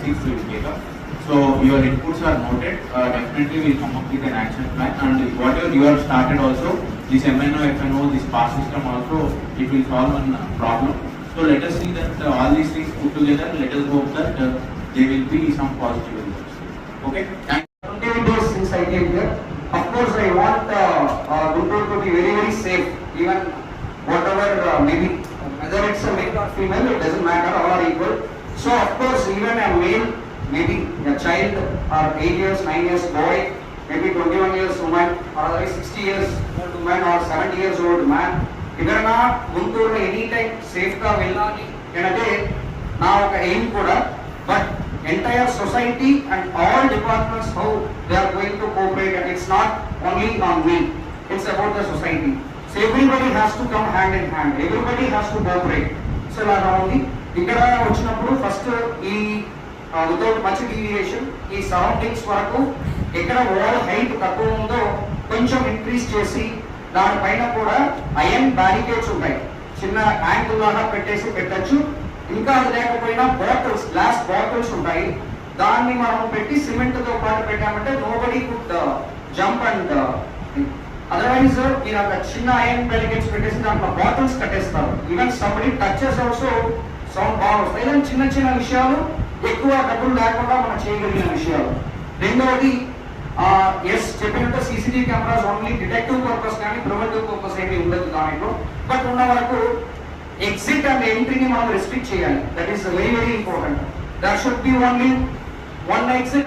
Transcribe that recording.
steps we will take up. So your inputs are noted. Definitely we'll come up with an action plan, and whatever you have started also, this MNO, FNO, this pass system also, it will solve one problem. So let us see that all these things put together. Let us hope that there will be some positive results. Okay. Thank you. 20 days since I came here. Of course, I want Guntur to be very, very safe. Even whatever maybe whether it's a male or female, it doesn't matter. All are equal. So of course, even a male, maybe a child or 8 years, 9 years boy, maybe 21 years woman, or otherwise 60 years old woman or 70 years old man. ఎవరైనా గుంటూరులో any time సేఫ్గా వెళ్ళాలి అంటే నా ఒక aim కూడా. But entire society and all departments how they are going to cooperate, and it's not only on me, it's about the society. So everybody has to come hand in hand, everybody has to cooperate. So ఇలా ఉంది. ఇక్కడ వచ్చినప్పుడు first ఈ without much deviation ఈ surroundings వరకు ఎక్కడ wall height తక్కువ ఉందో కొంచెం ఇంక్రీజ్ చేసి దానిపైన కూడా ఐరన్ బ్యారికేడ్స్ ఉంటాయి, చిన్న యాంగిల్ లాగా పెట్టచ్చు. ఇంకా అది లేకపోయినా బాటిల్స్, గ్లాస్ బాటిల్స్ ఉంటాయి, దాన్ని మనం పెట్టి సిమెంట్ తో పాటు పెట్టామంటే nobody could jump and otherwise మీరు అక్కడ చిన్న ఐరన్ బ్యారికేడ్స్ పెట్టేసి దాంట్లో బాటిల్స్ కట్టేస్తారు. Even somebody touches also sound బాగా వస్తాయి. ఇలాంటి చిన్న చిన్న విషయాలు ఎక్కువ డబ్బులు లేకుండా మనం చేయగలిగిన విషయాలు. రెండవది ఎస్ చెప్పినట్టు CCTV cameras only detective purpose కానీ ప్రివెంటివ్ పర్పస్ ఏమీ ఉండదు దానిలో. బట్ ఉన్న వరకు ఎగ్జిట్ అండ్ ఎంట్రీని మనం రెస్ట్రిక్ట్ చేయాలి. That is very very important. That should be only one exit.